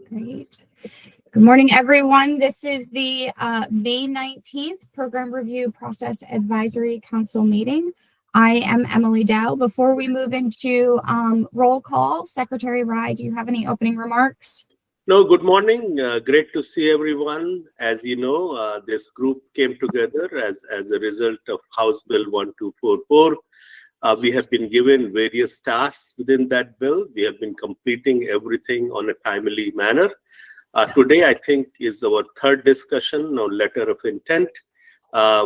Great. Good morning, everyone. This is the May 19th Program Review Process Advisory Council meeting. I am Emily Dow. Before we move into roll call, Secretary Rye, do you have any opening remarks? No, good morning. Great to see everyone. As you know, this group came together as a result of House Bill 1244. We have been given various tasks within that bill. We have been completing everything on a timely manner. Today, I think, is our third discussion on letter of intent.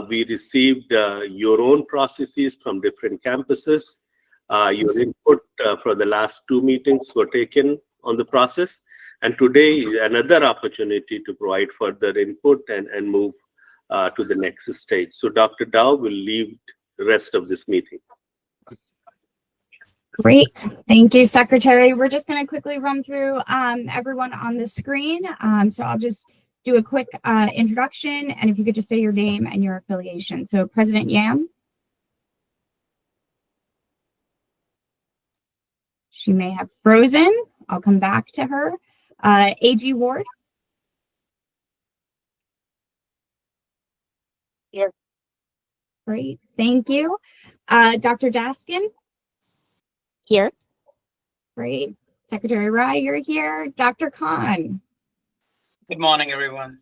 We received your own processes from different campuses. Your input for the last two meetings were taken on the process. And today is another opportunity to provide further input and move to the next stage. So Dr. Dow will lead the rest of this meeting. Great. Thank you, Secretary. We're just going to quickly run through everyone on the screen. So I'll just do a quick introduction, and if you could just say your name and your affiliation. So President Yam. She may have frozen. I'll come back to her. AG Ward. Here. Great. Thank you. Dr. Jaskin. Here. Great. Secretary Rye, you're here. Dr. Khan. Good morning, everyone.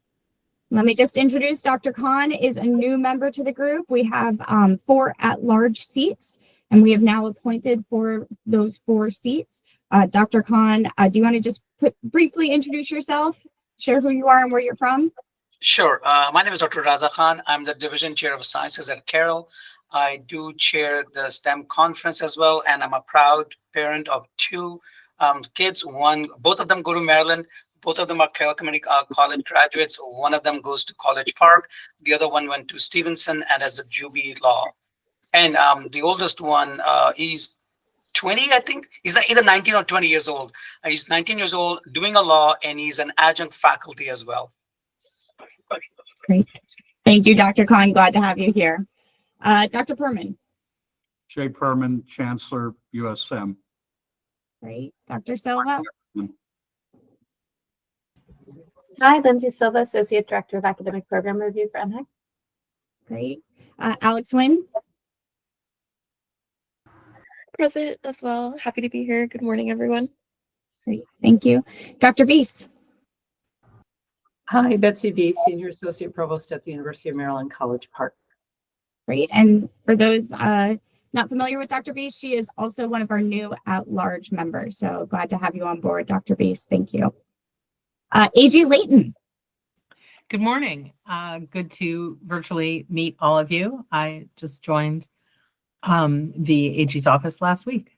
Let me just introduce Dr. Khan is a new member to the group. We have 4 at-large seats, and we have now appointed for those 4 seats. Dr. Khan, do you want to just briefly introduce yourself, share who you are and where you're from? Sure. My name is Dr. Raza Khan. I'm the Division Chair of Sciences at Carroll. I do chair the STEM conference as well, and I'm a proud parent of 2 kids. Both of them go to Maryland. Both of them are Carroll Community College graduates. One of them goes to College Park. The other one went to Stevenson and has a JUB Law. And the oldest one, he's 20, I think. He's either 19 or 20 years old. He's 19 years old, doing a law, and he's an adjunct faculty as well. Great. Thank you, Dr. Khan. Glad to have you here. Dr. Perman. Jay Perman, Chancellor, USM. Great. Dr. Silva. Hi, Lindsay Silva, Associate Director of Academic Program Review for MHEC. Great. Alex Wynn. Present as well. Happy to be here. Good morning, everyone. Great. Thank you. Dr. Beese. Hi, Betsy Beese, Senior Associate Provost at the University of Maryland, College Park. Great. And for those not familiar with Dr. Beese, she is also one of our new at-large members. So glad to have you on board, Dr. Beese. Thank you. AG Layton. Good morning. Good to virtually meet all of you. I just joined the AG's office last week.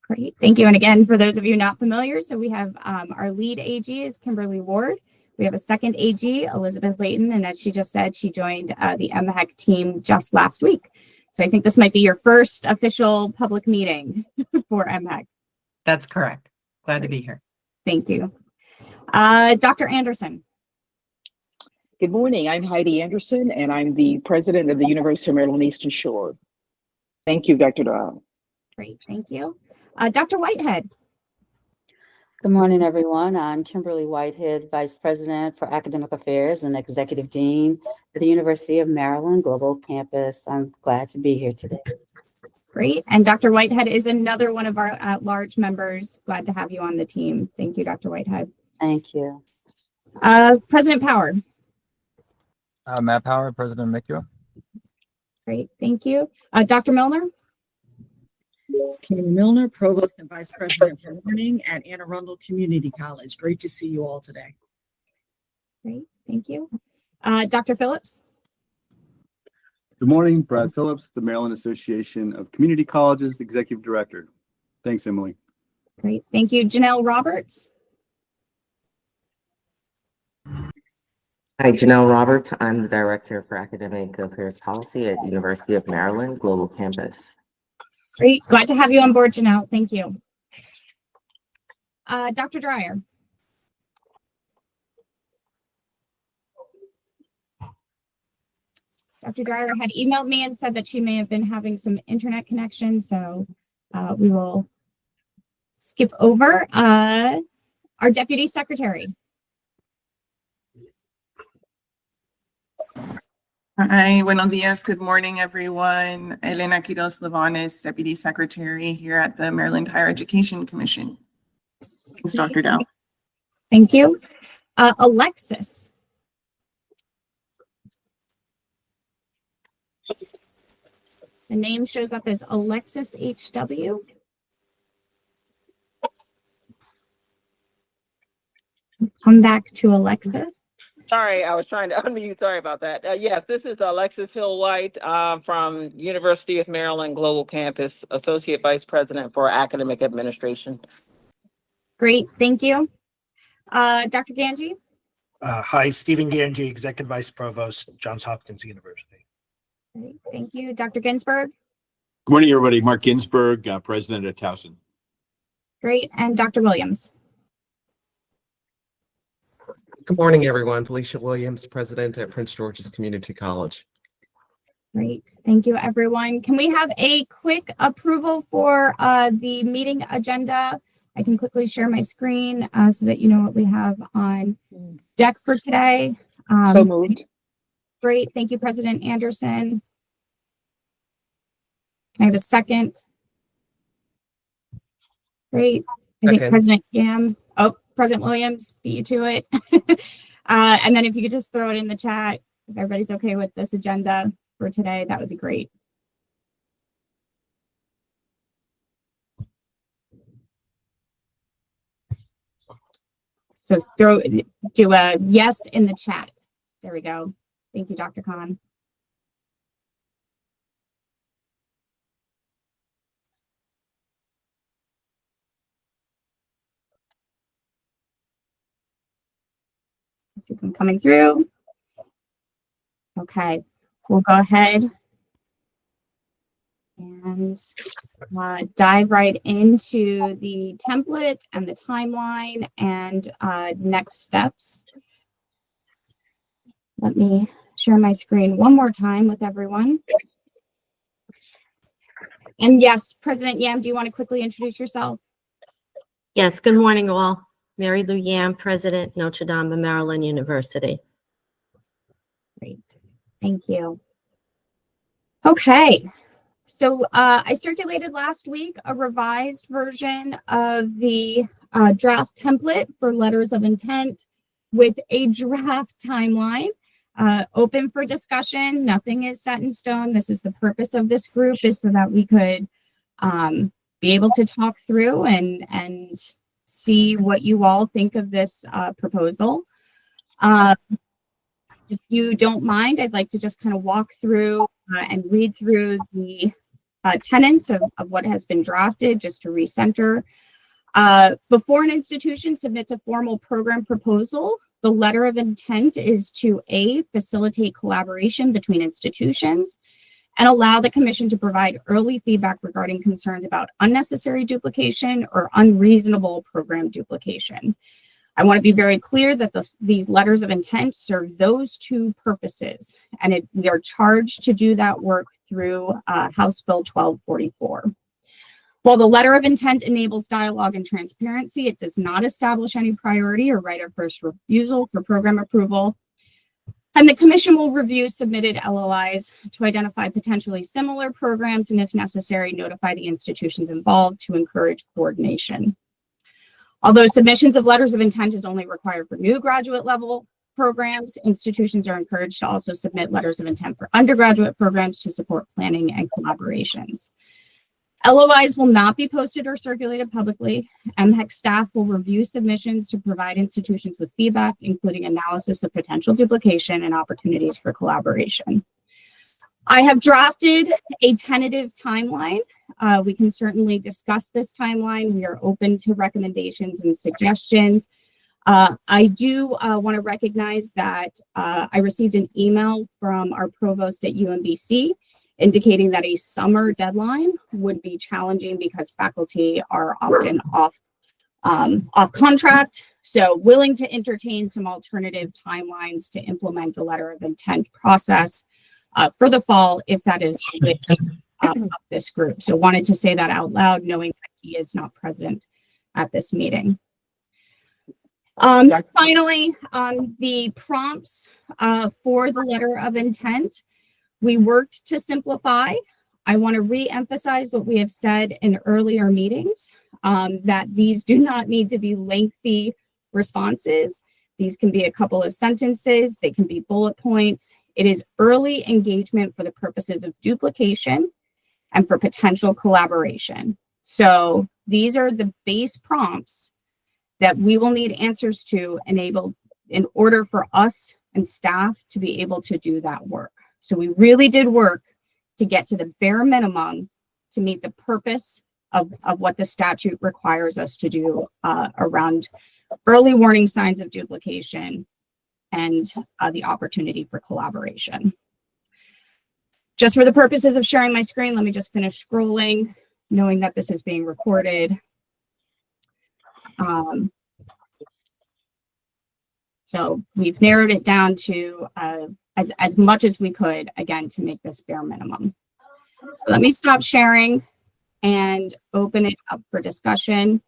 Great. Thank you. And again, for those of you not familiar, so we have our lead AG is Kimberly Ward. We have a second AG, Elizabeth Layton, and as she just said, she joined the MHEC team just last week. So I think this might be your first official public meeting for MHEC. That's correct. Glad to be here. Thank you. Dr. Anderson. Good morning. I'm Heidi Anderson, and I'm the president of the University of Maryland Eastern Shore. Thank you, Dr. Dow. Great. Thank you. Dr. Whitehead. Good morning, everyone. I'm Kimberly Whitehead, Vice President for Academic Affairs and Executive Dean at the University of Maryland Global Campus. I'm glad to be here today. Great. And Dr. Whitehead is another one of our at-large members. Glad to have you on the team. Thank you, Dr. Whitehead. Thank you. President Power. Matt Power, President MICUA. Great. Thank you. Dr. Milner. Katie Milner, Provost and Vice President for Learning at Anne Arundel Community College. Great to see you all today. Great, thank you. Dr. Phillips. Good morning, Brad Phillips, the Maryland Association of Community Colleges Executive Director. Thanks, Emily. Great, thank you. Janelle Roberts. Hi, Janelle Roberts. I'm the Director for Academic Affairs Policy at University of Maryland Global Campus. Great. Glad to have you on board, Janelle. Thank you. Dr. Dreyer. Dr. Dreyer had emailed me and said that she may have been having some internet connection, so we will skip over. Our Deputy Secretary. Hi, buenos días. Good morning, everyone. Elena Quiroz Lavanes, Deputy Secretary here at the Maryland Higher Education Commission. Thanks, Dr. Dow. Thank you. Alexis. The name shows up as Alexis HW. Come back to Alexis. Sorry, I was trying to unmute. Sorry about that. Yes, this is Alexis Hill-White from University of Maryland Global Campus, Associate Vice President for Academic Administration. Great, thank you. Dr. Ganji? Hi, Stephen Ganji, Executive Vice Provost, Johns Hopkins University. Great, thank you. Dr. Ginsburg? Good morning, everybody. Mark Ginsburg, President at Towson. Great, and Dr. Williams? Good morning, everyone. Felicia Williams, President at Prince George's Community College. Great, thank you, everyone. Can we have a quick approval for the meeting agenda? I can quickly share my screen so that you know what we have on deck for today. So moved. Great, thank you, President Anderson. Can I have a second? Great, I think Second. President Yam. Oh, President Williams, beat you to it. And then if you could just throw it in the chat, if everybody's okay with this agenda for today, that would be great. So do a yes in the chat. There we go. Thank you, Dr. Khan. I see them coming through. Okay, we'll go ahead and dive right into the template and the timeline and next steps. Let me share my screen one more time with everyone. And yes, President Yam, do you want to quickly introduce yourself? Yes, good morning, all. Mary Lou Yam, President, Notre Dame of Maryland University. Great, thank you. Okay, so I circulated last week a revised version of the draft template for letters of intent with a draft timeline. Open for discussion, nothing is set in stone. This is the purpose of this group, is so that we could be able to talk through and see what you all think of this proposal. If you don't mind, I'd like to just kind of walk through and read through the tenets of what has been drafted, just to recenter. Before an institution submits a formal program proposal, the letter of intent is to A, facilitate collaboration between institutions and allow the commission to provide early feedback regarding concerns about unnecessary duplication or unreasonable program duplication. I want to be very clear that these letters of intent serve those two purposes, and we are charged to do that work through House Bill 1244. While the letter of intent enables dialogue and transparency, it does not establish any priority or right of first refusal for program approval. And the commission will review submitted LOIs to identify potentially similar programs, and if necessary, notify the institutions involved to encourage coordination. Although submissions of letters of intent is only required for new graduate level programs, institutions are encouraged to also submit letters of intent for undergraduate programs to support planning and collaborations. LOIs will not be posted or circulated publicly. MHEC staff will review submissions to provide institutions with feedback, including analysis of potential duplication and opportunities for collaboration. I have drafted a tentative timeline. We can certainly discuss this timeline. We are open to recommendations and suggestions. I do want to recognize that I received an email from our provost at UMBC indicating that a summer deadline would be challenging because faculty are often off contract. So willing to entertain some alternative timelines to implement a letter of intent process for the fall, if that is the wish of this group. So wanted to say that out loud, knowing that he is not present at this meeting. Finally, the prompts for the letter of intent, we worked to simplify. I want to re-emphasize what we have said in earlier meetings, that these do not need to be lengthy responses. These can be a couple of sentences, they can be bullet points. It is early engagement for the purposes of duplication and for potential collaboration. So these are the base prompts that we will need answers to enable in order for us and staff to be able to do that work. So we really did work to get to the bare minimum to meet the purpose of what the statute requires us to do around early warning signs of duplication and the opportunity for collaboration. Just for the purposes of sharing my screen, let me just finish scrolling, knowing that this is being recorded. So we've narrowed it down to as much as we could, again, to make this bare minimum. So let me stop sharing and open it up for discussion.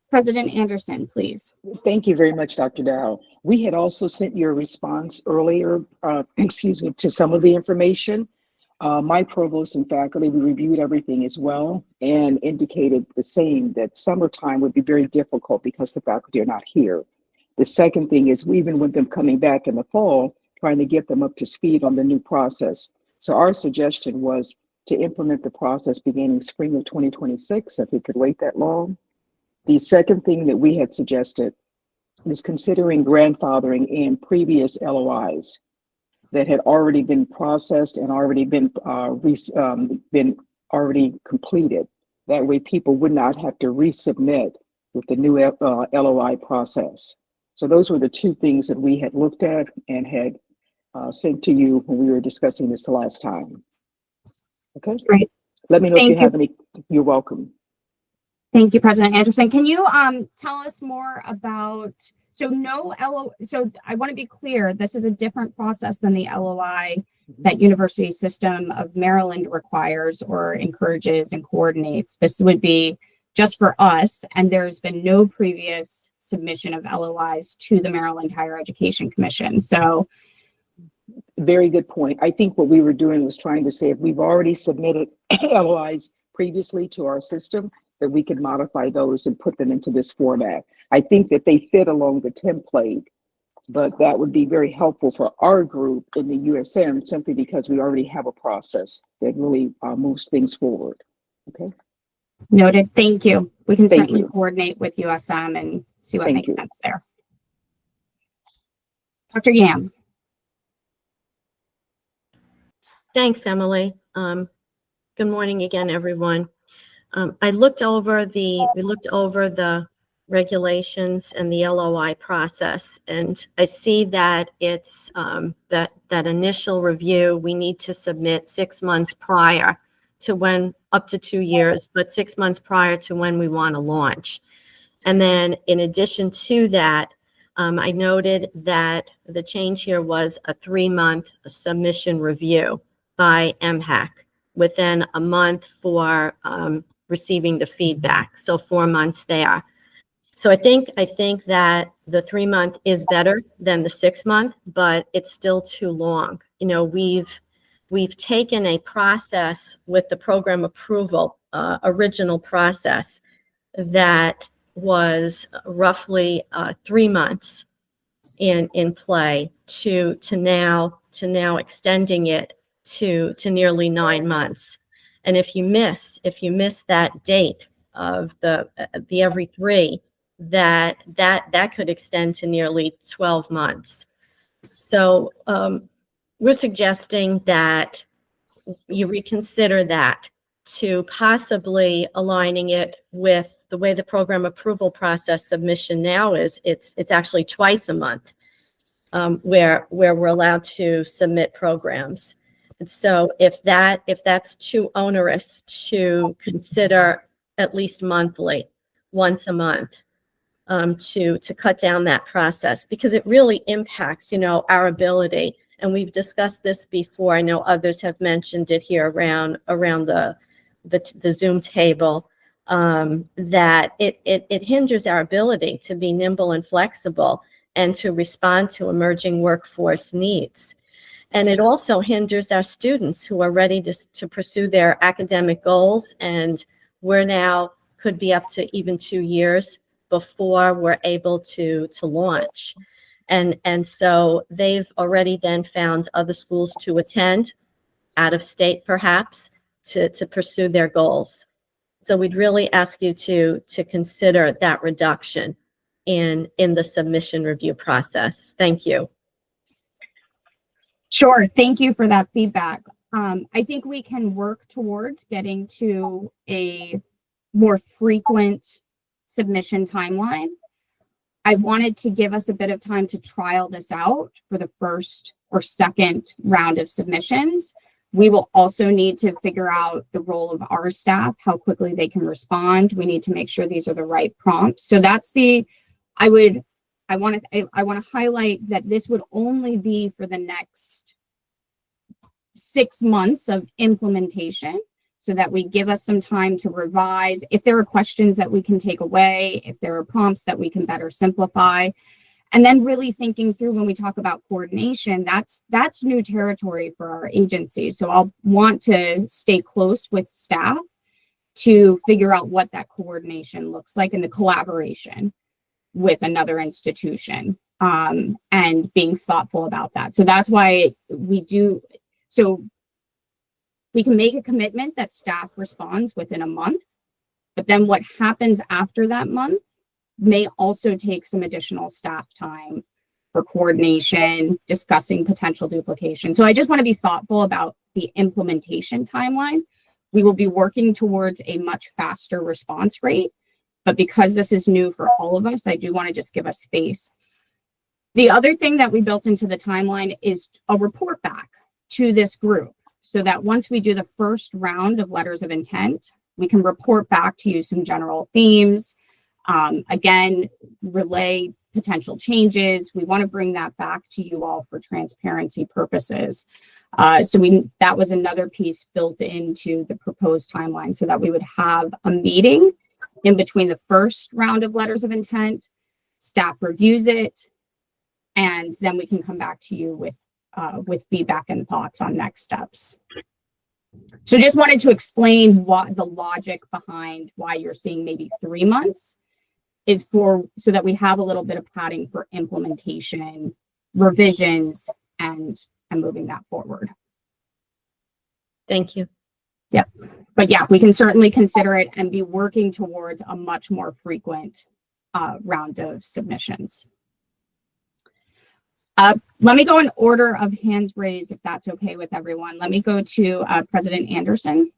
President Anderson, please. Thank you very much, Dr. Dow. We had also sent you a response earlier, to some of the information. My provost and faculty, we reviewed everything as well and indicated the same, that summertime would be very difficult because the faculty are not here. The second thing is, even with them coming back in the fall, trying to get them up to speed on the new process. So our suggestion was to implement the process beginning spring of 2026, if we could wait that long. The second thing that we had suggested was considering grandfathering in previous LOIs that had already been processed and already been already completed. That way people would not have to resubmit with the new LOI process. So those were the two things that we had looked at and had sent to you when we were discussing this the last time. Okay, great. Let me know if you have any. You're welcome. Thank you, President Anderson. Can you tell us more about, so I want to be clear, this is a different process than the LOI that University System of Maryland requires or encourages and coordinates. This would be just for us, and there's been no previous submission of LOIs to the Maryland Higher Education Commission. So, very good point. I think what we were doing was trying to say, if we've already submitted LOIs previously to our system, that we could modify those and put them into this format. I think that they fit along the template, but that would be very helpful for our group in the USM, simply because we already have a process that really moves things forward. Okay. Noted. Thank you. We can Thank certainly you. coordinate with USM and see what Thank makes you. sense there. Dr. Yam. Thanks, Emily. Good morning again, everyone. We looked over the regulations and the LOI process, and I see that it's that initial review we need to submit 6 months prior to when, up to 2 years, but 6 months prior to when we want to launch. And then in addition to that, I noted that the change here was a 3-month submission review by MHAC within a month for receiving the feedback. So 4 months there. So I think that the 3-month is better than the 6 month, but it's still too long. You know, we've taken a process with the program approval, original process that was roughly 3 months in play to now extending it to nearly 9 months. And if you miss that date of the every 3, that could extend to nearly 12 months. So we're suggesting that you reconsider that to possibly aligning it with the way the program approval process submission now is. It's actually twice a month where we're allowed to submit programs. And so if that's too onerous to consider at least monthly, once a month, to cut down that process, because it really impacts, our ability. And we've discussed this before. I know others have mentioned it here around the Zoom table. that it hinders our ability to be nimble and flexible and to respond to emerging workforce needs. And it also hinders our students who are ready to pursue their academic goals. And we're now could be up to even 2 years before we're able to launch. And so they've already then found other schools to attend, out of state perhaps, to pursue their goals. So we'd really ask you to consider that reduction in the submission review process. Thank you. Sure. Thank you for that feedback. I think we can work towards getting to a more frequent submission timeline. I wanted to give us a bit of time to trial this out for the first or second round of submissions. We will also need to figure out the role of our staff, how quickly they can respond. We need to make sure these are the right prompts. So that's I want to highlight that this would only be for the next 6 months of implementation, so that we give us some time to revise. If there are questions that we can take away, if there are prompts that we can better simplify, and then really thinking through when we talk about coordination, that's new territory for our agency. So I'll want to stay close with staff to figure out what that coordination looks like and the collaboration with another institution, and being thoughtful about that. So that's why so we can make a commitment that staff responds within a month, but then what happens after that month may also take some additional staff time for coordination, discussing potential duplication. So I just want to be thoughtful about the implementation timeline. We will be working towards a much faster response rate, but because this is new for all of us, I do want to just give us space. The other thing that we built into the timeline is a report back to this group, so that once we do the first round of letters of intent, we can report back to you some general themes. Again, relay potential changes. We want to bring that back to you all for transparency purposes. That was another piece built into the proposed timeline, so that we would have a meeting in between the first round of letters of intent, staff reviews it, and then we can come back to you with feedback and thoughts on next steps. So just wanted to explain what the logic behind why you're seeing maybe 3 months is so that we have a little bit of padding for implementation, revisions, and moving that forward. Thank you. Yep. But yeah, we can certainly consider it and be working towards a much more frequent round of submissions. Let me go in order of hands raised, if that's okay with everyone. Let me go to President Anderson.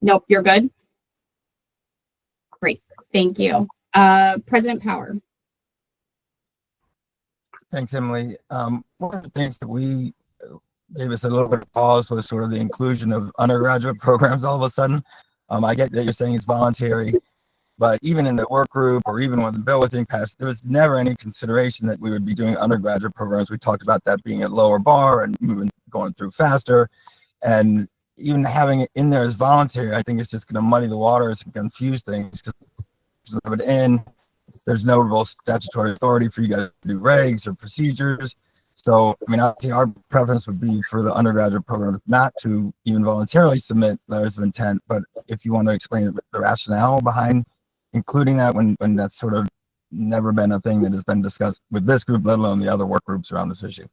Nope, you're good. Great, thank you. President Power. Thanks, Emily. One of the things that we gave us a little bit of pause was sort of the inclusion of undergraduate programs all of a sudden. I get that you're saying it's voluntary, but even in the work group or even when the bill was being passed, there was never any consideration that we would be doing undergraduate programs. We talked about that being a lower bar and going through faster. And even having it in there as voluntary, I think it's just going to muddy the waters and confuse things. There's no real statutory authority for you guys to do regs or procedures. So, I mean, obviously our preference would be for the undergraduate program not to even voluntarily submit letters of intent, but if you want to explain the rationale behind including that when that's sort of never been a thing that has been discussed with this group, let alone the other work groups around this issue.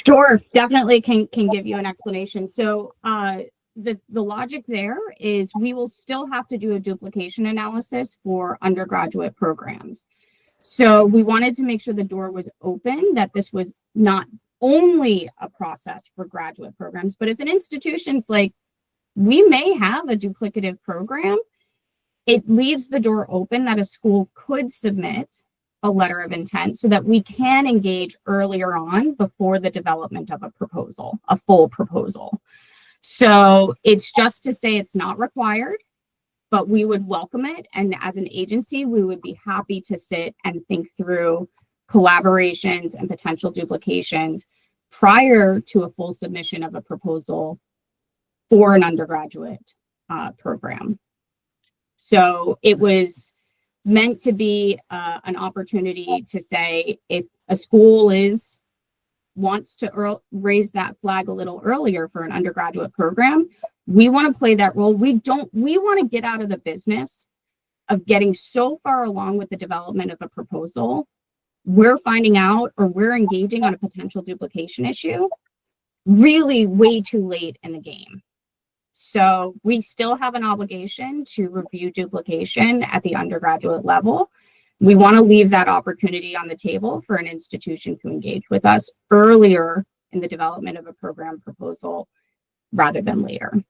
Sure, definitely can give you an explanation. So the logic there is we will still have to do a duplication analysis for undergraduate programs. So we wanted to make sure the door was open, that this was not only a process for graduate programs, but if an institution's like, we may have a duplicative program, it leaves the door open that a school could submit a letter of intent so that we can engage earlier on before the development of a proposal, a full proposal. So it's just to say it's not required, but we would welcome it. And as an agency, we would be happy to sit and think through collaborations and potential duplications prior to a full submission of a proposal for an undergraduate program. So it was meant to be an opportunity to say, if a school wants to raise that flag a little earlier for an undergraduate program, we want to play that role. We want to get out of the business of getting so far along with the development of a proposal, we're finding out or we're engaging on a potential duplication issue really way too late in the game. So we still have an obligation to review duplication at the undergraduate level. We want to leave that opportunity on the table for an institution to engage with us earlier in the development of a program proposal rather than later.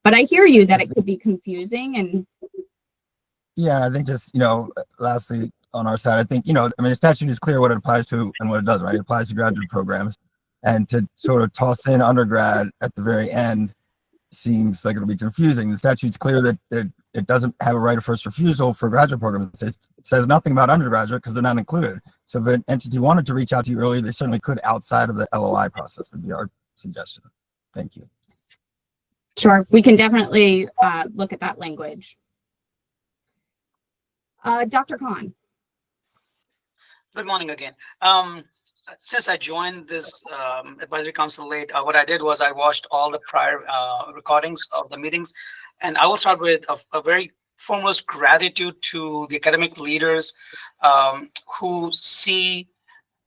But I hear you that it could be confusing. And yeah, I think just, lastly on our side, I think, the statute is clear what it applies to and what it doesn't, right? It applies to graduate programs. And to sort of toss in undergrad at the very end seems like it'll be confusing. The statute's clear that it doesn't have a right of first refusal for graduate programs. It says nothing about undergraduate because they're not included. So if an entity wanted to reach out to you earlier, they certainly could outside of the LOI process would be our suggestion. Thank you. Sure, we can definitely look at that language. Dr. Khan. Good morning again. Since I joined this advisory council late, what I did was I watched all the prior recordings of the meetings, and I will start with a very foremost gratitude to the academic leaders who see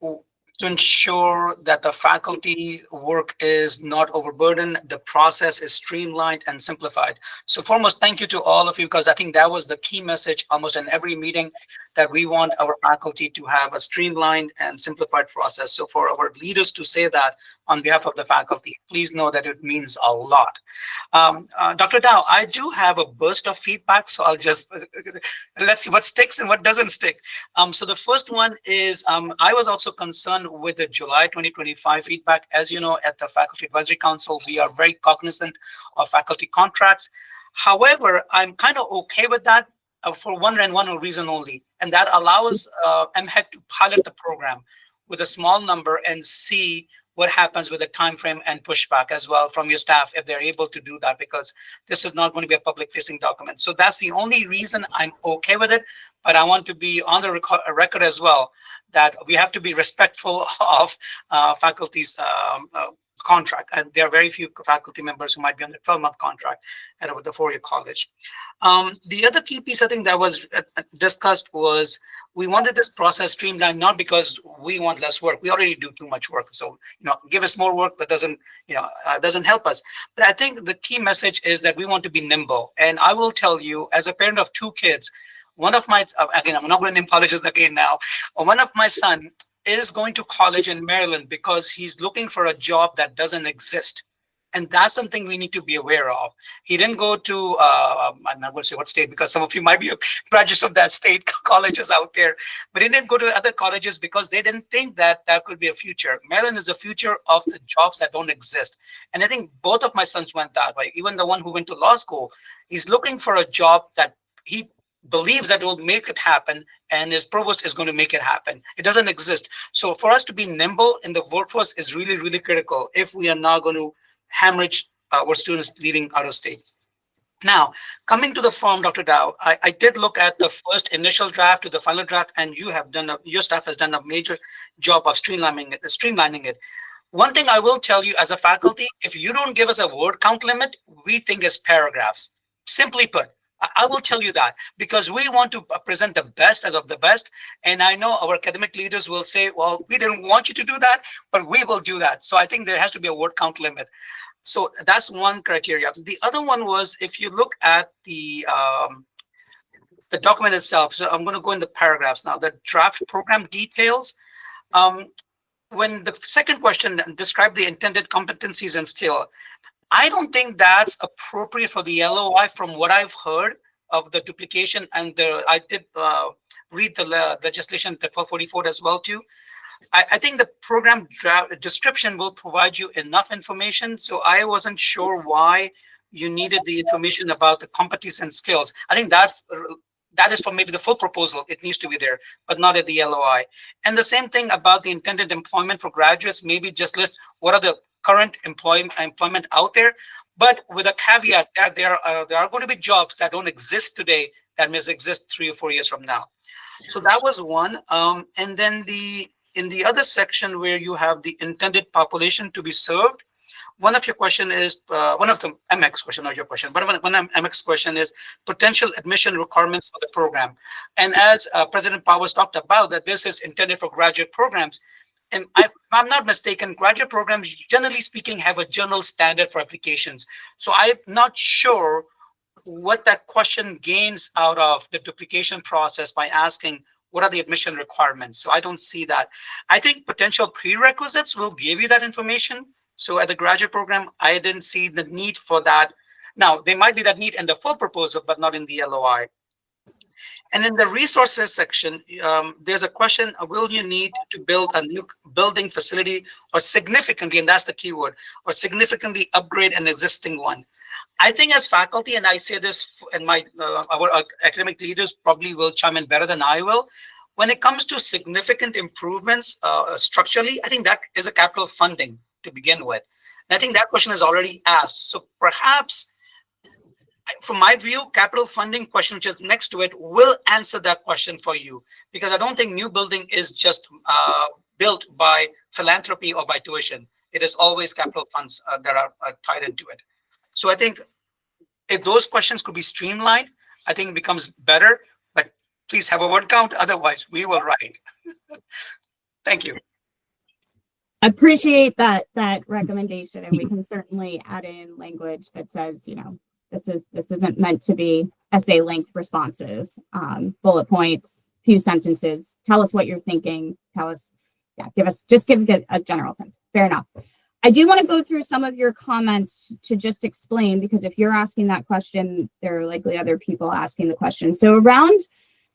to ensure that the faculty work is not overburdened, the process is streamlined and simplified. So foremost, thank you to all of you, because I think that was the key message almost in every meeting, that we want our faculty to have a streamlined and simplified process. So for our leaders to say that on behalf of the faculty, please know that it means a lot. Dr. Dow, I do have a burst of feedback, so I'll just, let's see what sticks and what doesn't stick. So the first one is, I was also concerned with the July 2025 feedback. As you know, at the Faculty Advisory Council, we are very cognizant of faculty contracts. However, I'm kind of okay with that for one reason only, and that allows MHEC to pilot the program with a small number and see what happens with the time frame and pushback as well from your staff if they're able to do that, because this is not going to be a public facing document. So that's the only reason I'm okay with it. But I want to be on the record as well that we have to be respectful of faculty's contract, and there are very few faculty members who might be on the 12-month contract at the four-year college. The other key piece I think that was discussed was we wanted this process streamlined, not because we want less work. We already do too much work. So, give us more work that doesn't help us. But I think the key message is that we want to be nimble. And I will tell you, as a parent of two kids, one of my, again, I'm not going to name colleges again now, one of my son is going to college in Maryland because he's looking for a job that doesn't exist. And that's something we need to be aware of. He didn't go to, I'm not going to say what state, because some of you might be graduates of that state colleges out there, but he didn't go to other colleges because they didn't think that that could be a future. Maryland is the future of the jobs that don't exist. And I think both of my sons went that way. Even the one who went to law school, he's looking for a job that he believes that it will make it happen, and his provost is going to make it happen. It doesn't exist. So for us to be nimble in the workforce is really, really critical if we are not going to hemorrhage our students leaving out of state. Now, coming to the form, Dr. Dow, I did look at the first initial draft to the final draft, and your staff has done a major job of streamlining it. One thing I will tell you as a faculty, if you don't give us a word count limit, we think it's paragraphs. Simply put, I will tell you that because we want to present the best as of the best. And I know our academic leaders will say, well, we didn't want you to do that, but we will do that. So I think there has to be a word count limit. So that's one criteria. The other one was, if you look at the document itself, so I'm going to go in the paragraphs now, the draft program details. When the second question described the intended competencies and skill, I don't think that's appropriate for the LOI from what I've heard of the duplication, and I did read the legislation, the 1244 as well too. I think the program description will provide you enough information, so I wasn't sure why you needed the information about the competencies and skills. I think that is for maybe the full proposal. It needs to be there, but not at the LOI. And the same thing about the intended employment for graduates, maybe just list what are the current employment out there, but with a caveat that there are going to be jobs that don't exist today that may exist 3 or 4 years from now. So that was one. And then in the other section where you have the intended population to be served, one of your question is, one of the MX question, not your question, but one MX question is potential admission requirements for the program. And as President Powers talked about, that this is intended for graduate programs. And if I'm not mistaken, graduate programs, generally speaking, have a general standard for applications. So I'm not sure what that question gains out of the duplication process by asking what are the admission requirements. So I don't see that. I think potential prerequisites will give you that information. So at the graduate program, I didn't see the need for that. Now, there might be that need in the full proposal, but not in the LOI. And in the resources section, there's a question, will you need to build a new building facility or significantly, and that's the keyword, or significantly upgrade an existing one? I think as faculty, and I say this, and our academic leaders probably will chime in better than I will, when it comes to significant improvements structurally, I think that is a capital funding to begin with. And I think that question is already asked. So perhaps, from my view, capital funding question, which is next to it, will answer that question for you, because I don't think new building is just built by philanthropy or by tuition. It is always capital funds that are tied into it. So I think if those questions could be streamlined, I think it becomes better, but please have a word count. Otherwise, we will write. Thank you. Appreciate that recommendation, and we can certainly add in language that says, you know, this isn't meant to be essay length responses, bullet points, few sentences. Tell us what you're thinking. Tell us, just give a general sense. Fair enough. I do want to go through some of your comments to just explain, because if you're asking that question, there are likely other people asking the question. So around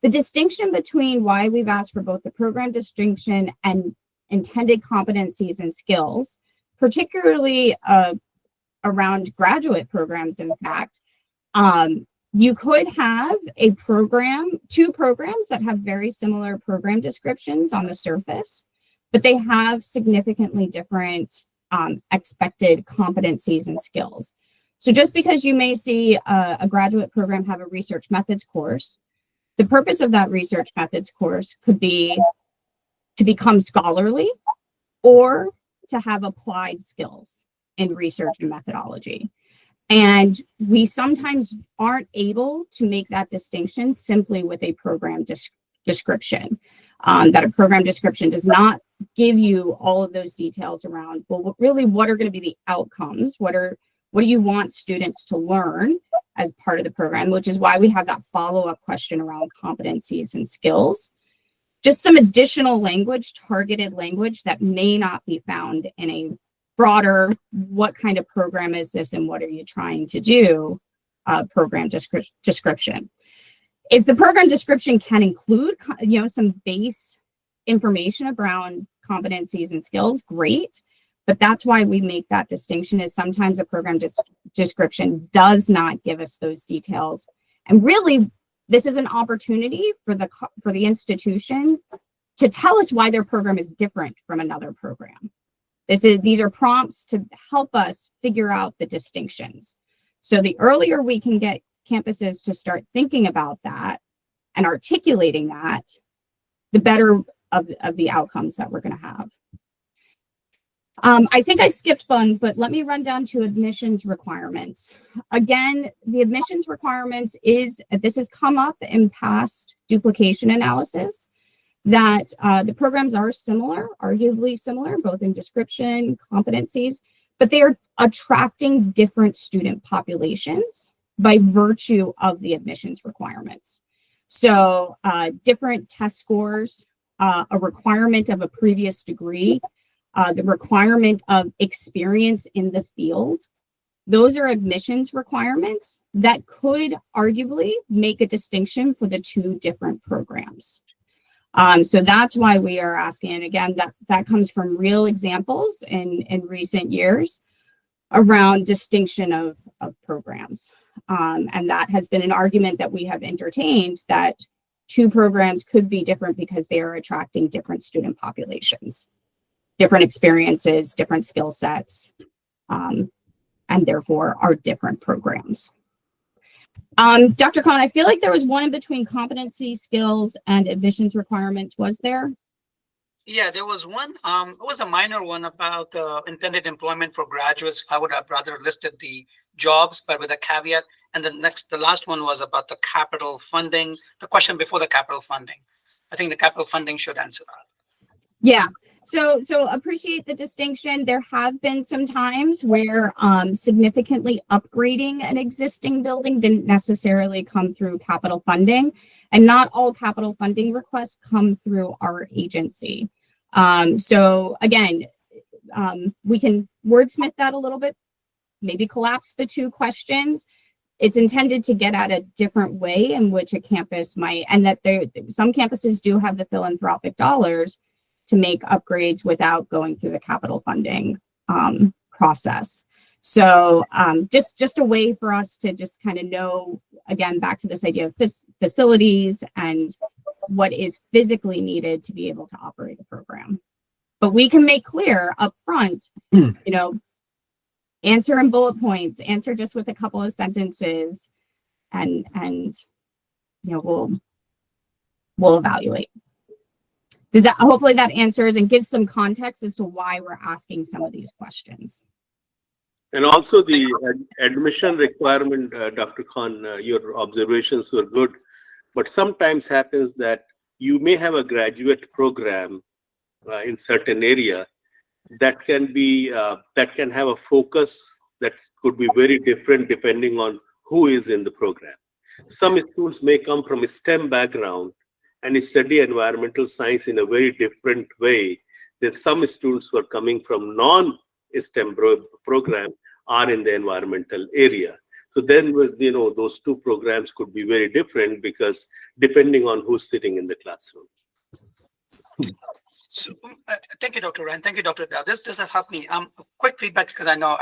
the distinction between why we've asked for both the program distinction and intended competencies and skills, particularly around graduate programs, in fact, you could have a program, two programs that have very similar program descriptions on the surface, but they have significantly different expected competencies and skills. So just because you may see a graduate program have a research methods course, the purpose of that research methods course could be to become scholarly or to have applied skills in research and methodology. And we sometimes aren't able to make that distinction simply with a program description. That a program description does not give you all of those details around, well, really, what are going to be the outcomes? What do you want students to learn as part of the program, which is why we have that follow-up question around competencies and skills. Just some additional language, targeted language that may not be found in a broader, what kind of program is this and what are you trying to do, program description. If the program description can include, some base information around competencies and skills, great. But that's why we make that distinction, is sometimes a program description does not give us those details. And really, this is an opportunity for the institution to tell us why their program is different from another program. These are prompts to help us figure out the distinctions. So the earlier we can get campuses to start thinking about that and articulating that, the better of the outcomes that we're going to have. I think I skipped one, but let me run down to admissions requirements. Again, the admissions requirements this has come up in past duplication analysis, that the programs are similar, arguably similar, both in description, competencies, but they are attracting different student populations by virtue of the admissions requirements. So different test scores, a requirement of a previous degree, the requirement of experience in the field. Those are admissions requirements that could arguably make a distinction for the two different programs. So that's why we are asking, and again, that comes from real examples in recent years around distinction of programs. And that has been an argument that we have entertained, that two programs could be different because they are attracting different student populations, different experiences, different skill sets, and and therefore are different programs. Dr. Khan, I feel like there was one in between competency, skills, and admissions requirements. Was there? Yeah, there was one. It was a minor one about intended employment for graduates. I would have rather listed the jobs, but with a caveat. And the last one was about the capital funding. The question before the capital funding. I think the capital funding should answer that. Yeah. So appreciate the distinction. There have been some times where significantly upgrading an existing building didn't necessarily come through capital funding, and not all capital funding requests come through our agency. So again, we can wordsmith that a little bit, maybe collapse the two questions. It's intended to get at a different way in which a campus might, and that some campuses do have the philanthropic dollars to make upgrades without going through the capital funding process. So just a way for us to just kind of know, again, back to this idea of facilities and what is physically needed to be able to operate a program. But we can make clear up front, you know, answer in bullet points, answer just with a couple of sentences, and you know, we'll evaluate. Does that, hopefully that answers and gives some context as to why we're asking some of these questions. And also the admission requirement, Dr. Khan, your observations were good, but sometimes happens that you may have a graduate program in certain area that can be, that can have a focus that could be very different depending on who is in the program. Some students may come from a STEM background and study environmental science in a very different way than some students who are coming from non-STEM program are in the environmental area. So then, you know, those two programs could be very different because depending on who's sitting in the classroom. So, thank you, Dr. Ryan. Thank you, Dr. Dow. This has helped me. Quick feedback, because I know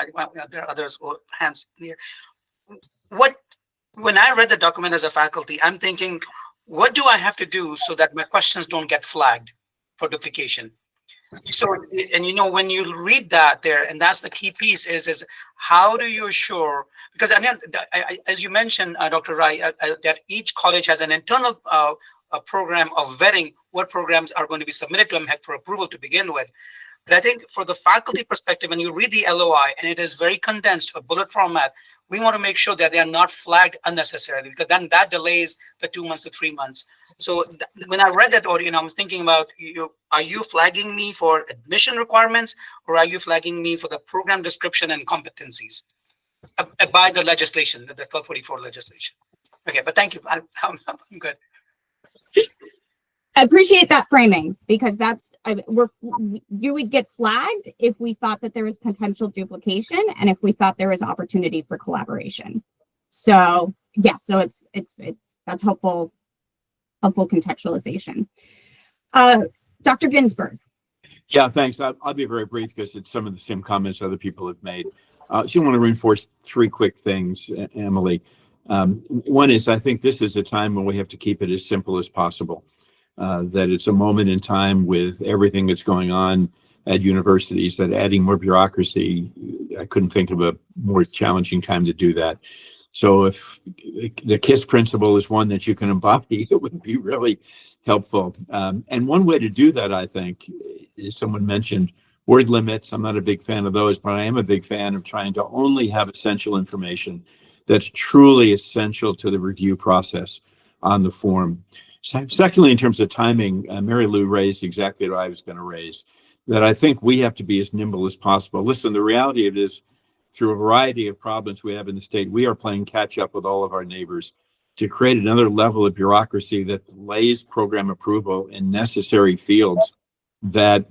there are others with hands here. When I read the document as a faculty, I'm thinking, what do I have to do so that my questions don't get flagged for duplication? So, and you know, when you read that there, and that's the key piece is how do you assure, because as you mentioned, Dr. Rai, that each college has an internal program of vetting what programs are going to be submitted to MHEC for approval to begin with. But I think for the faculty perspective, when you read the LOI and it is very condensed, a bullet format, we want to make sure that they are not flagged unnecessarily, because then that delays the 2 months to 3 months. So when I read that audio, I was thinking about, are you flagging me for admission requirements, or are you flagging me for the program description and competencies by the legislation, the 1244 legislation? Okay, but thank you. I'm good. I appreciate that framing, because that's you would get flagged if we thought that there was potential duplication and if we thought there was opportunity for collaboration. So yes, so it's that's helpful contextualization. Dr. Ginsburg. Yeah, thanks. I'll be very brief because it's some of the same comments other people have made. So I want to reinforce three quick things, Emily. One is, I think this is a time when we have to keep it as simple as possible. That it's a moment in time with everything that's going on at universities, that adding more bureaucracy, I couldn't think of a more challenging time to do that. So if the KISS principle is one that you can embody, it would be really helpful. And one way to do that, I think, is someone mentioned word limits. I'm not a big fan of those, but I am a big fan of trying to only have essential information that's truly essential to the review process on the form. Secondly, in terms of timing, Mary Lou raised exactly what I was going to raise, that I think we have to be as nimble as possible. Listen, the reality of it is, through a variety of problems we have in the state, we are playing catch up with all of our neighbors to create another level of bureaucracy that delays program approval in necessary fields, that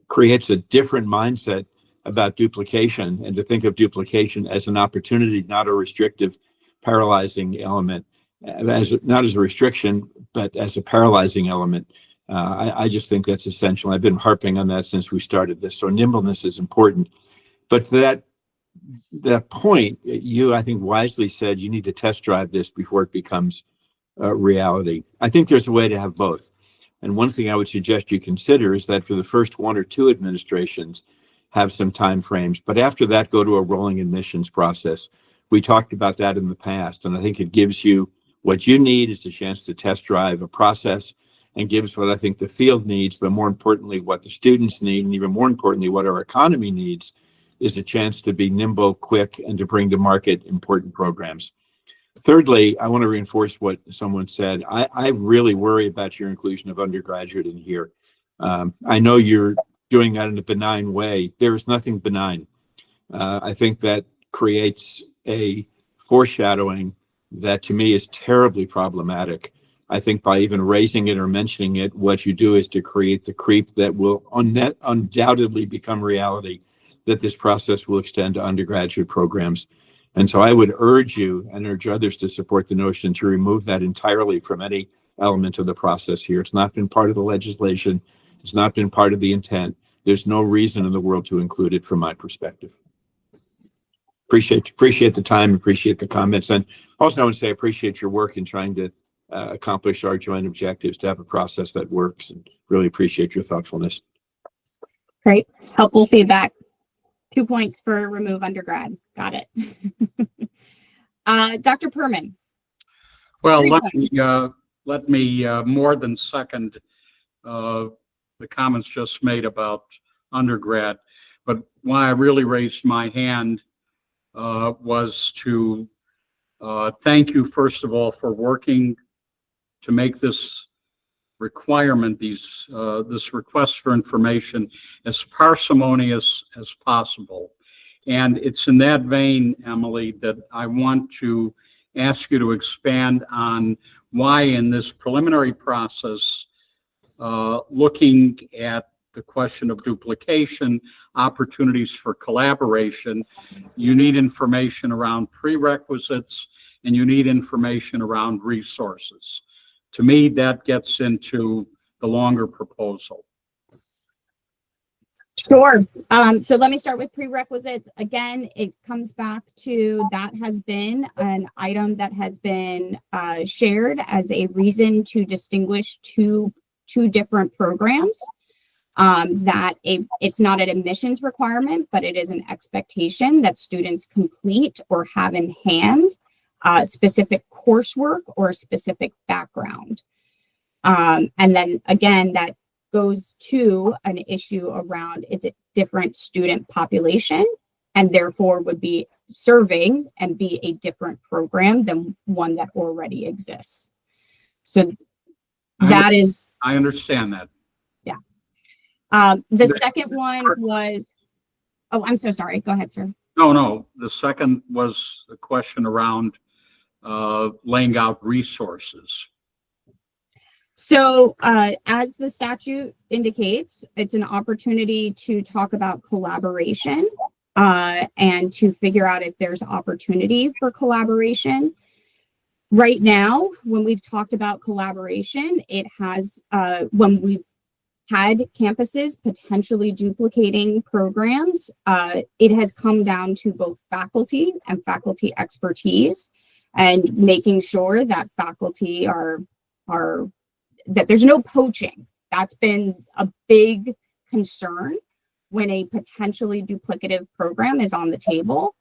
creates a different mindset about duplication, and to think of duplication as an opportunity, not a restrictive, paralyzing element. Not as a restriction, but as a paralyzing element. I just think that's essential. I've been harping on that since we started this. So nimbleness is important. But to that point, you, I think, wisely said you need to test drive this before it becomes reality. I think there's a way to have both. And one thing I would suggest you consider is that for the first 1 or 2 administrations, have some timeframes. But after that, go to a rolling admissions process. We talked about that in the past, and I think it gives you what you need is a chance to test drive a process and gives what I think the field needs, but more importantly, what the students need, and even more importantly, what our economy needs is a chance to be nimble, quick, and to bring to market important programs. Thirdly, I want to reinforce what someone said. I really worry about your inclusion of undergraduate in here. I know you're doing that in a benign way. There is nothing benign. I think that creates a foreshadowing that to me is terribly problematic. I think by even raising it or mentioning it, what you do is to create the creep that will undoubtedly become reality, that this process will extend to undergraduate programs. And so I would urge you and urge others to support the notion to remove that entirely from any element of the process here. It's not been part of the legislation. It's not been part of the intent. There's no reason in the world to include it from my perspective. Appreciate the time, appreciate the comments. And also I would say I appreciate your work in trying to accomplish our joint objectives to have a process that works, and really appreciate your thoughtfulness. Great, helpful feedback. 2 points for remove undergrad. Got it. Dr. Perman. Well, 3 let points. me more than second the comments just made about undergrad. But why I really raised my hand was to thank you, first of all, for working to make this requirement, this request for information as parsimonious as possible. And it's in that vein, Emily, that I want to ask you to expand on why in this preliminary process, looking at the question of duplication, opportunities for collaboration, you need information around prerequisites and you need information around resources. To me, that gets into the longer proposal. Sure. So let me start with prerequisites. Again, it comes back to that has been an item that has been shared as a reason to distinguish two different programs. It's not an admissions requirement, but it is an expectation that students complete or have in hand specific coursework or a specific background. And then again, that goes to an issue around it's a different student population and therefore would be serving and be a different program than one that already exists. So that is. I understand that. Yeah. The second one was, oh, I'm so sorry. Go ahead, sir. No. The second was the question around laying out resources. So as the statute indicates, it's an opportunity to talk about collaboration and to figure out if there's opportunity for collaboration. Right now, when we've talked about collaboration, it has, when we've had campuses potentially duplicating programs, it has come down to both faculty and faculty expertise and making sure that faculty are that there's no poaching. That's been a big concern when a potentially duplicative program is on the table.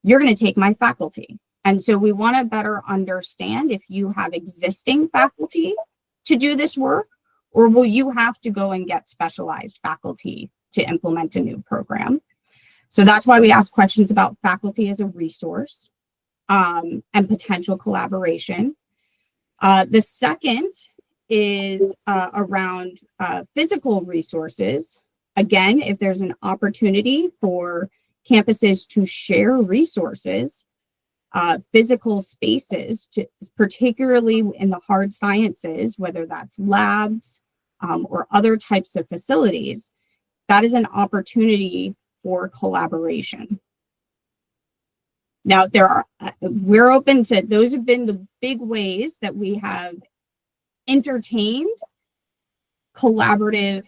You're going to take my faculty. And so we want to better understand if you have existing faculty to do this work, or will you have to go and get specialized faculty to implement a new program? So that's why we ask questions about faculty as a resource and potential collaboration. The second is around physical resources. Again, if there's an opportunity for campuses to share resources, physical spaces, particularly in the hard sciences, whether that's labs or other types of facilities, that is an opportunity for collaboration. Now, we're open to, those have been the big ways that we have entertained collaborative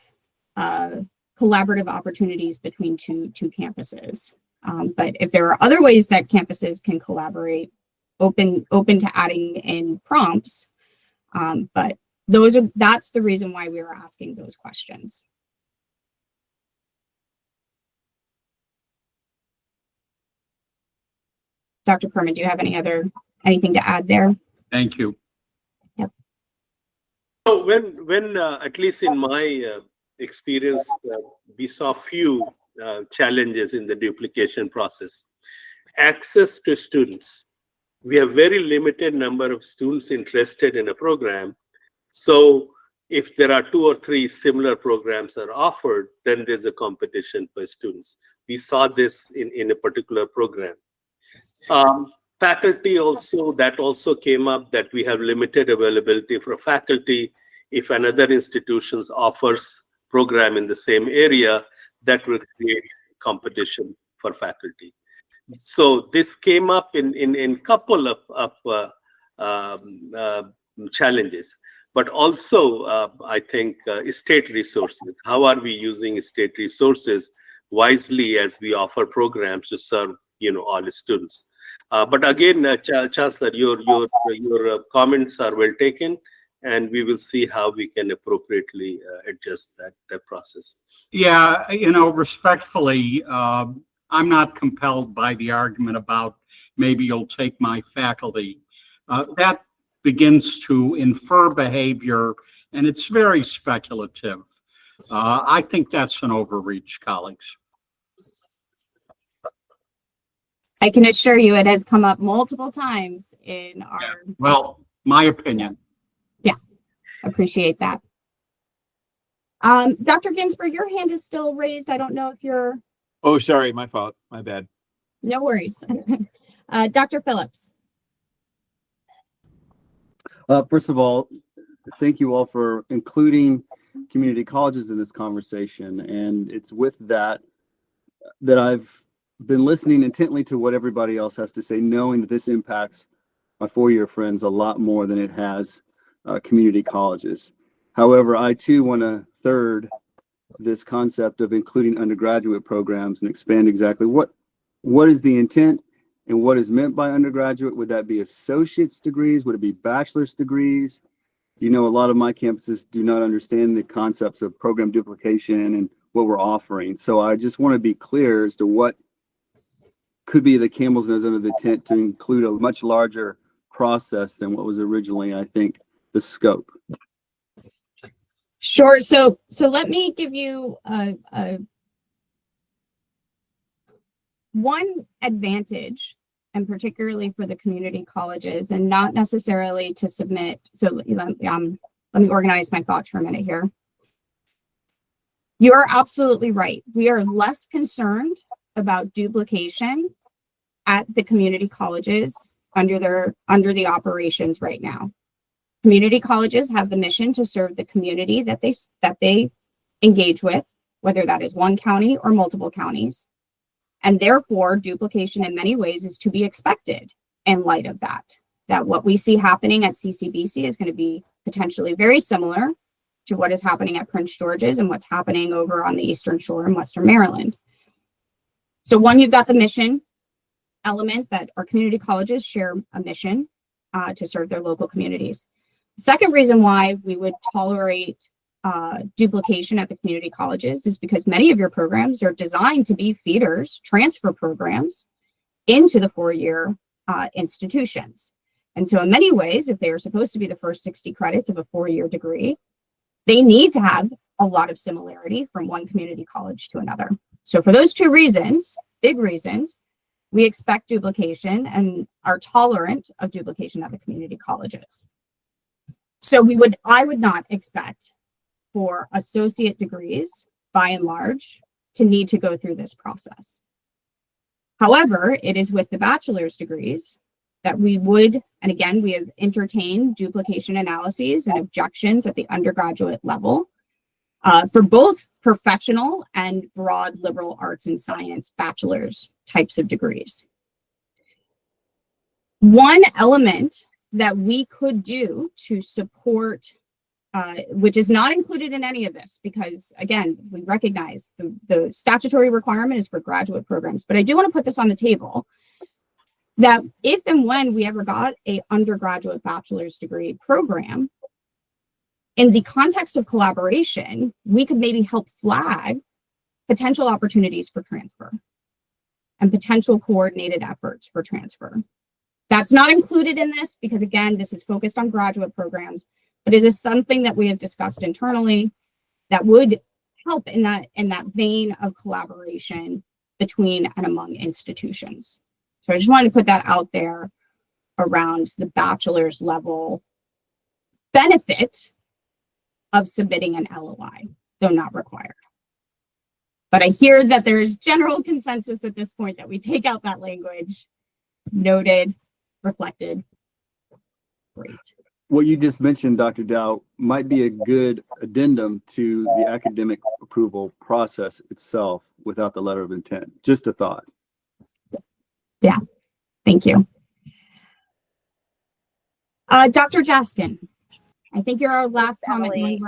opportunities between two campuses. But if there are other ways that campuses can collaborate, open to adding in prompts. But that's the reason why we are asking those questions. Dr. Kerman, do you have anything to add there? Thank you. So when at least in my experience, we saw few challenges in the duplication process. Access to students. We have very limited number of students interested in a program. So if there are 2 or 3 similar programs are offered, then there's a competition for students. We saw this in a particular program. Faculty also, that also came up, that we have limited availability for faculty. If another institution offers program in the same area, that will create competition for faculty. So this came up in couple of challenges, but also I think state resources. How are we using state resources wisely as we offer programs to serve all the students? But again, Chancellor, your comments are well taken, and we will see how we can appropriately adjust that process. Yeah, respectfully, I'm not compelled by the argument about maybe you'll take my faculty. That begins to infer behavior, and it's very speculative. I think that's an overreach, colleagues. I can assure you it has come up multiple times in our... Well, my opinion. Yeah, appreciate that. Dr. Ginsburg, your hand is still raised. I don't know if you're... Oh, sorry, my fault. My bad. No worries. Dr. Phillips. First of all, thank you all for including community colleges in this conversation. And it's with that I've been listening intently to what everybody else has to say, knowing that this impacts my four-year friends a lot more than it has community colleges. However, I too want to third this concept of including undergraduate programs and expand exactly what is the intent and what is meant by undergraduate. Would that be associate's degrees? Would it be bachelor's degrees? A lot of my campuses do not understand the concepts of program duplication and what we're offering. So I just want to be clear as to what could be the camel's nose under the tent to include a much larger process than what was originally, I think, the scope. Sure. So let me give you one advantage, and particularly for the community colleges, and not necessarily to submit. So let me organize my thoughts for a minute here. You are absolutely right. We are less concerned about duplication at the community colleges under the operations right now. Community colleges have the mission to serve the community that they engage with, whether that is one county or multiple counties. And therefore, duplication in many ways is to be expected in light of that what we see happening at CCBC is going to be potentially very similar to what is happening at Prince George's and what's happening over on the Eastern Shore in Western Maryland. So one, you've got the mission element that our community colleges share a mission to serve their local communities. The second reason why we would tolerate duplication at the community colleges is because many of your programs are designed to be feeders, transfer programs into the four-year institutions. And so in many ways, if they are supposed to be the first 60 credits of a four-year degree, they need to have a lot of similarity from one community college to another. So for those two reasons, big reasons, we expect duplication and are tolerant of duplication at the community colleges. So I would not expect for associate degrees, by and large, to need to go through this process. However, it is with the bachelor's degrees that we would, and again, we have entertained duplication analyses and objections at the undergraduate level for both professional and broad liberal arts and science bachelor's types of degrees. One element that we could do to support, which is not included in any of this, because again, we recognize the statutory requirement is for graduate programs, but I do want to put this on the table, that if and when we ever got a undergraduate bachelor's degree program, in the context of collaboration, we could maybe help flag potential opportunities for transfer. and potential coordinated efforts for transfer. That's not included in this because, again, this is focused on graduate programs, but it is something that we have discussed internally that would help in that vein of collaboration between and among institutions. So I just wanted to put that out there around the bachelor's level benefit of submitting an LOI, though not required. But I hear that there's general consensus at this point that we take out that language. Noted, reflected. Great. What you just mentioned, Dr. Dow, might be a good addendum to the academic approval process itself without the letter of intent. Just a thought. Yeah, thank you. Dr. Jaskin, I think you're our last comment.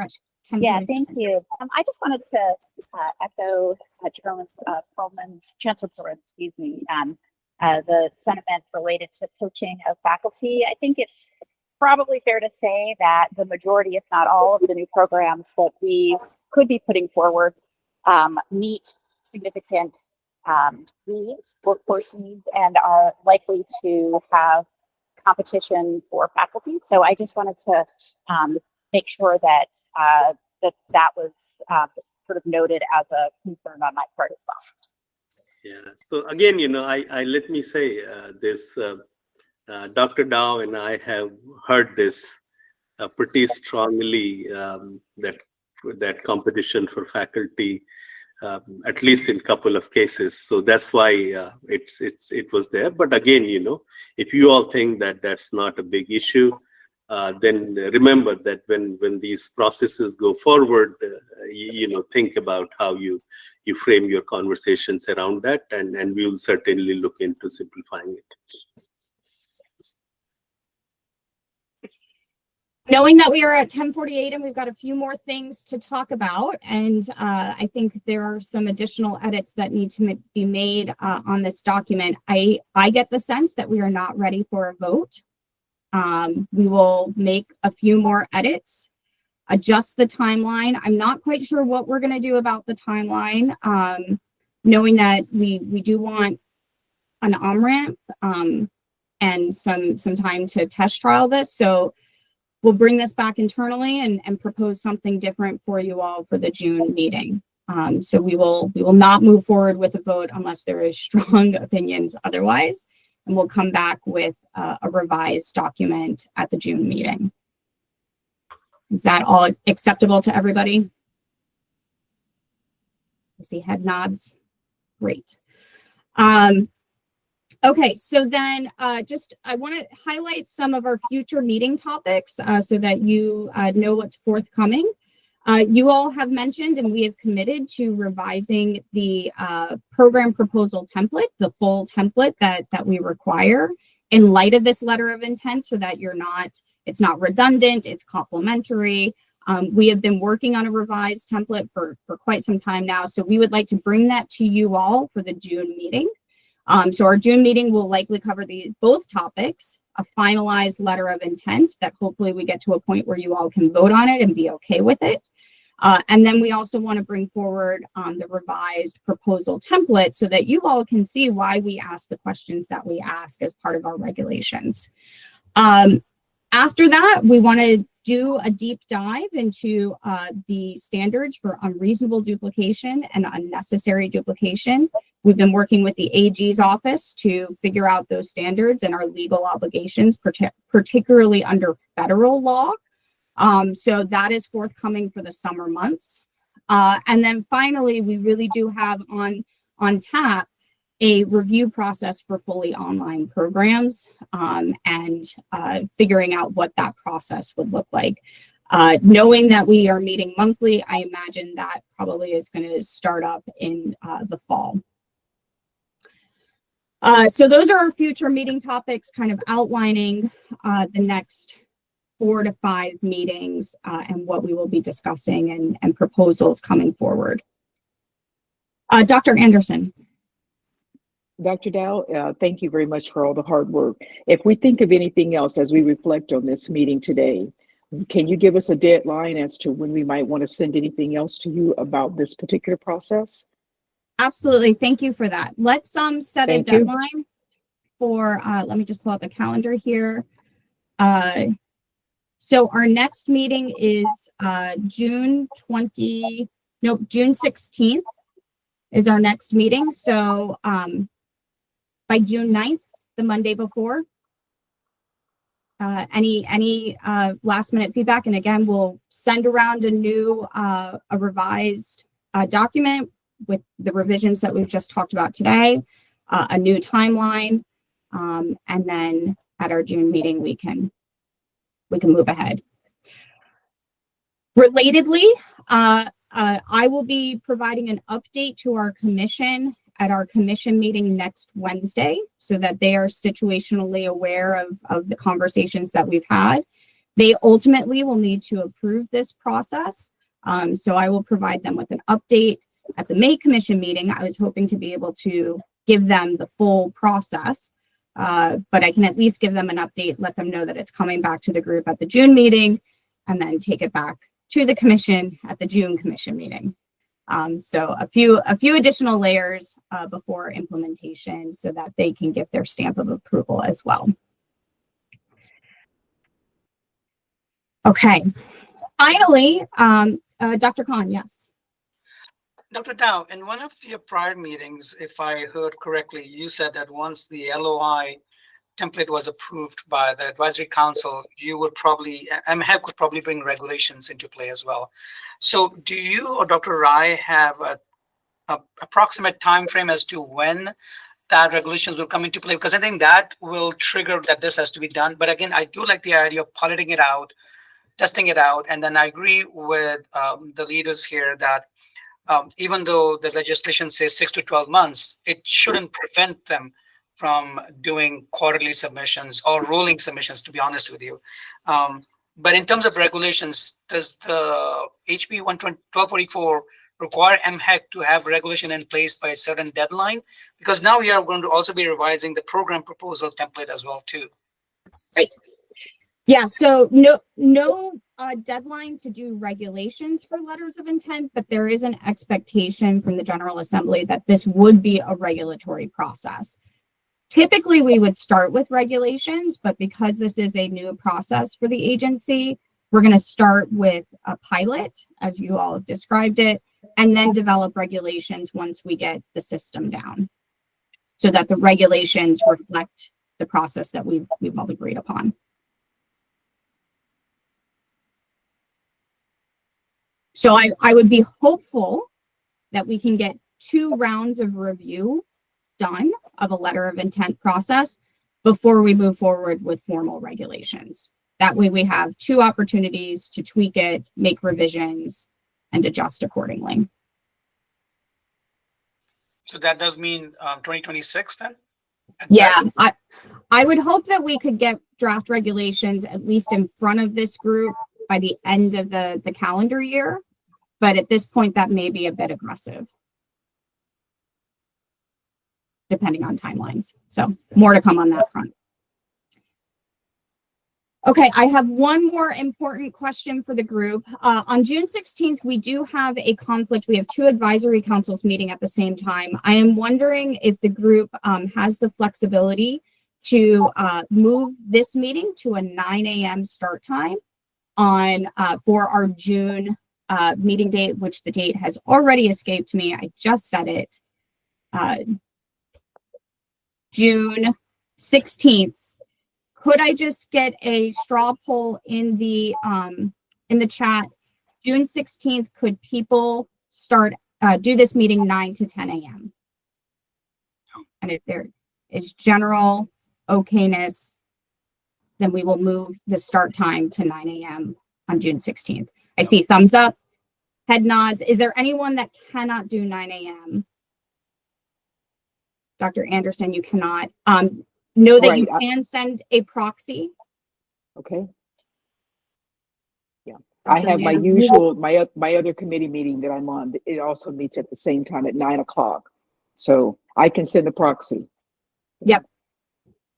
Yeah, thank you. I just wanted to echo Chancellor Perlman's, excuse me, the sentiment related to coaching of faculty. I think it's probably fair to say that the majority, if not all, of the new programs that we could be putting forward meet significant needs, workforce needs, and are likely to have competition for faculty. So I just wanted to make sure that that was sort of noted as a concern on my part as well. Yeah. So again, I let me say this. Dr. Dow and I have heard this pretty strongly, that competition for faculty, at least in a couple of cases. So that's why it was there. But again, if you all think that that's not a big issue, then remember that when these processes go forward, think about how you frame your conversations around that, and we will certainly look into simplifying it. Knowing that we are at 10:48 and we've got a few more things to talk about, and I think there are some additional edits that need to be made on this document, I get the sense that we are not ready for a vote. We will make a few more edits, adjust the timeline. I'm not quite sure what we're going to do about the timeline, knowing that we do want an on-ramp and some time to test trial this. So we'll bring this back internally and propose something different for you all for the June meeting. So we will not move forward with a vote unless there is strong opinions otherwise, and we'll come back with a revised document at the June meeting. Is that all acceptable to everybody? I see head nods. Great. Okay, so then I want to highlight some of our future meeting topics so that you know what's forthcoming. You all have mentioned and we have committed to revising the program proposal template, the full template that we require in light of this letter of intent, so that it's not redundant, it's complementary. We have been working on a revised template for quite some time now, so we would like to bring that to you all for the June meeting. So our June meeting will likely cover both topics, a finalized letter of intent that hopefully we get to a point where you all can vote on it and be okay with it. And then we also want to bring forward the revised proposal template so that you all can see why we ask the questions that we ask as part of our regulations. After that, we want to do a deep dive into the standards for unreasonable duplication and unnecessary duplication. We've been working with the AG's office to figure out those standards and our legal obligations, particularly under federal law. So that is forthcoming for the summer months. And then finally, we really do have on tap a review process for fully online programs and figuring out what that process would look like. Knowing that we are meeting monthly, I imagine that probably is going to start up in the fall. So those are our future meeting topics, kind of outlining the next 4 to 5 meetings and what we will be discussing and proposals coming forward. Dr. Anderson. Dr. Dow, thank you very much for all the hard work. If we think of anything else as we reflect on this meeting today, can you give us a deadline as to when we might want to send anything else to you about this particular process? Absolutely. Thank you for that. Let's set a Thank you. deadline for, let me just pull out the calendar here. So our next meeting is June 16th is our next meeting. So by June 9th, the Monday before, any last minute feedback. And again, we'll send around a revised document with the revisions that we've just talked about today, a new timeline, and then at our June meeting, we can move ahead. Relatedly, I will be providing an update to our commission at our commission meeting next Wednesday so that they are situationally aware of the conversations that we've had. They ultimately will need to approve this process. So I will provide them with an update at the May commission meeting. I was hoping to be able to give them the full process, but I can at least give them an update, let them know that it's coming back to the group at the June meeting, and then take it back to the commission at the June commission meeting. So a few additional layers before implementation so that they can give their stamp of approval as well. Okay, finally, Dr. Khan, yes. Dr. Dow, in one of your prior meetings, if I heard correctly, you said that once the LOI template was approved by the advisory council, you would probably, MHEC would probably bring regulations into play as well. So do you or Dr. Rai have a approximate time frame as to when that regulations will come into play? Because I think that will trigger that this has to be done. But again, I do like the idea of piloting it out, testing it out. And then I agree with the leaders here that even though the legislation says 6 to 12 months, it shouldn't prevent them from doing quarterly submissions or rolling submissions, to be honest with you. But in terms of regulations, does the HB 1244 require MHEC to have regulation in place by a certain deadline? Because now we are going to also be revising the program proposal template as well too. Right. Yeah, so no deadline to do regulations for letters of intent, but there is an expectation from the General Assembly that this would be a regulatory process. Typically, we would start with regulations, but because this is a new process for the agency, we're going to start with a pilot, as you all have described it, and then develop regulations once we get the system down so that the regulations reflect the process that we've all agreed upon. So I would be hopeful that we can get 2 rounds of review done of a letter of intent process before we move forward with formal regulations. That way we have 2 opportunities to tweak it, make revisions, and adjust accordingly. So that does mean 2026 then? Yeah, I would hope that we could get draft regulations at least in front of this group by the end of the calendar year. But at this point, that may be a bit aggressive, depending on timelines. So more to come on that front. Okay, I have one more important question for the group. On June 16th, we do have a conflict. We have 2 advisory councils meeting at the same time. I am wondering if the group has the flexibility to move this meeting to a 9 a.m. start time on for our June meeting date, which the date has already escaped me. I just said it. June 16th. Could I just get a straw poll in the chat? June 16th, could people start do this meeting 9 to 10 a.m.? And if there is general okayness, then we will move the start time to 9 a.m. on June 16th. I see thumbs up, head nods. Is there anyone that cannot do 9 a.m.? Dr. Anderson, you cannot. Know that you can send a proxy. Okay. Yeah, I have my usual, my other committee meeting that I'm on. It also meets at the same time at 9 o'clock. So I can send a proxy. Yep.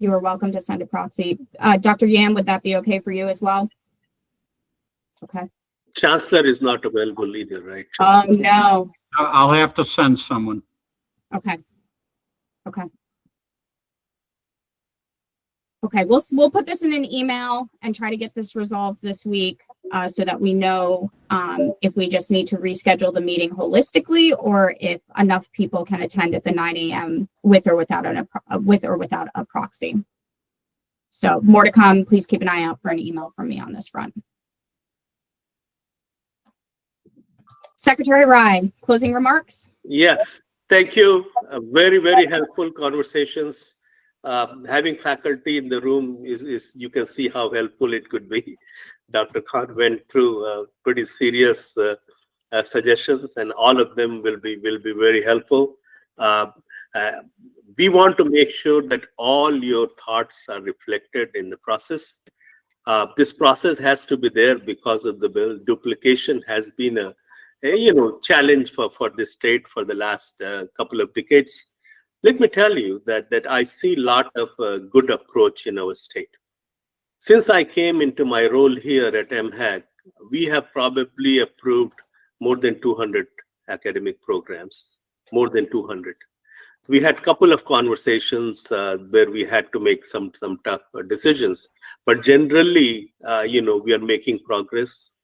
You are welcome to send a proxy. Dr. Yam, would that be okay for you as well? Okay. Chancellor is not available either, right? Oh, no. I'll have to send someone. Okay. Okay. Okay, we'll put this in an email and try to get this resolved this week, so that we know if we just need to reschedule the meeting holistically, or if enough people can attend at the 9 a.m. with or without a proxy. So more to come. Please keep an eye out for an email from me on this front. Secretary Rye, closing remarks? Yes, thank you. Very, very helpful conversations. Having faculty in the room is you can see how helpful it could be. Dr. Khan went through pretty serious suggestions, and all of them will be very helpful. We want to make sure that all your thoughts are reflected in the process. This process has to be there because of the bill. Duplication has been a challenge for the state for the last couple of decades. Let me tell you that I see a lot of good approach in our state. Since I came into my role here at MHAC, we have probably approved more than 200 academic programs, more than 200. We had a couple of conversations where we had to make some tough decisions, but generally, we are making progress.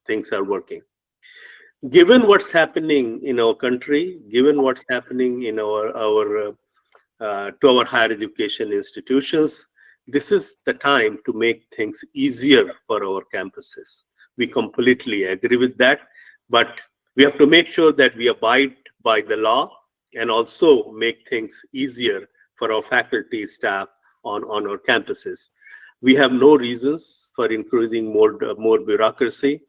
Things are working. Given what's happening in our country, given what's happening in to our higher education institutions, this is the time to make things easier for our campuses. We completely agree with that, but we have to make sure that we abide by the law and also make things easier for our faculty, staff on our campuses. We have no reasons for increasing more bureaucracy.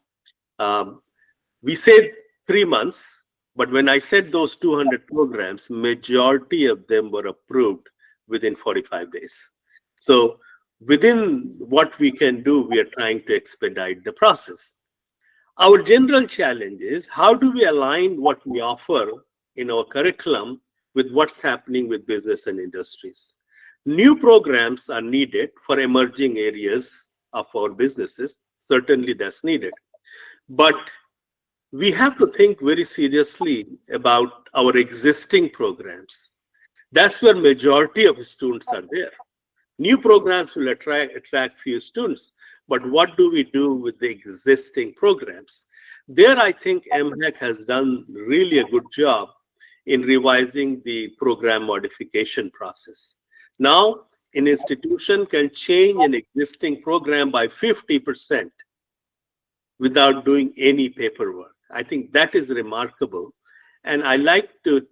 We said 3 months, but when I said those 200 programs, majority of them were approved within 45 days. So within what we can do, we are trying to expedite the process. Our general challenge is how do we align what we offer in our curriculum with what's happening with business and industries. New programs are needed for emerging areas of our businesses. Certainly that's needed. But we have to think very seriously about our existing programs. That's where majority of students are there. New programs will attract few students, but what do we do with the existing programs? There, I think MHAC has done really a good job in revising the program modification process. Now, an institution can change an existing program by 50% without doing any paperwork. I think that is remarkable. And I like to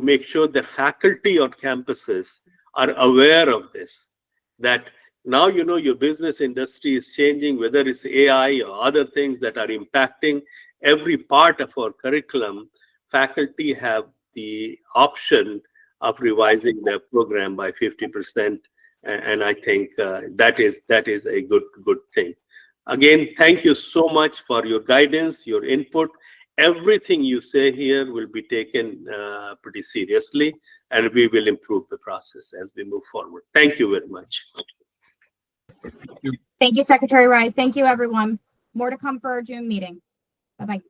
make sure that faculty on campuses are aware of this, that now your business industry is changing, whether it's AI or other things that are impacting every part of our curriculum. Faculty have the option of revising their program by 50%. And I think that is a good thing. Again, thank you so much for your guidance, your input. Everything you say here will be taken pretty seriously, and we will improve the process as we move forward. Thank you very much. Thank you, Secretary Wright. Thank you, everyone. More to come for our June meeting. Bye-bye.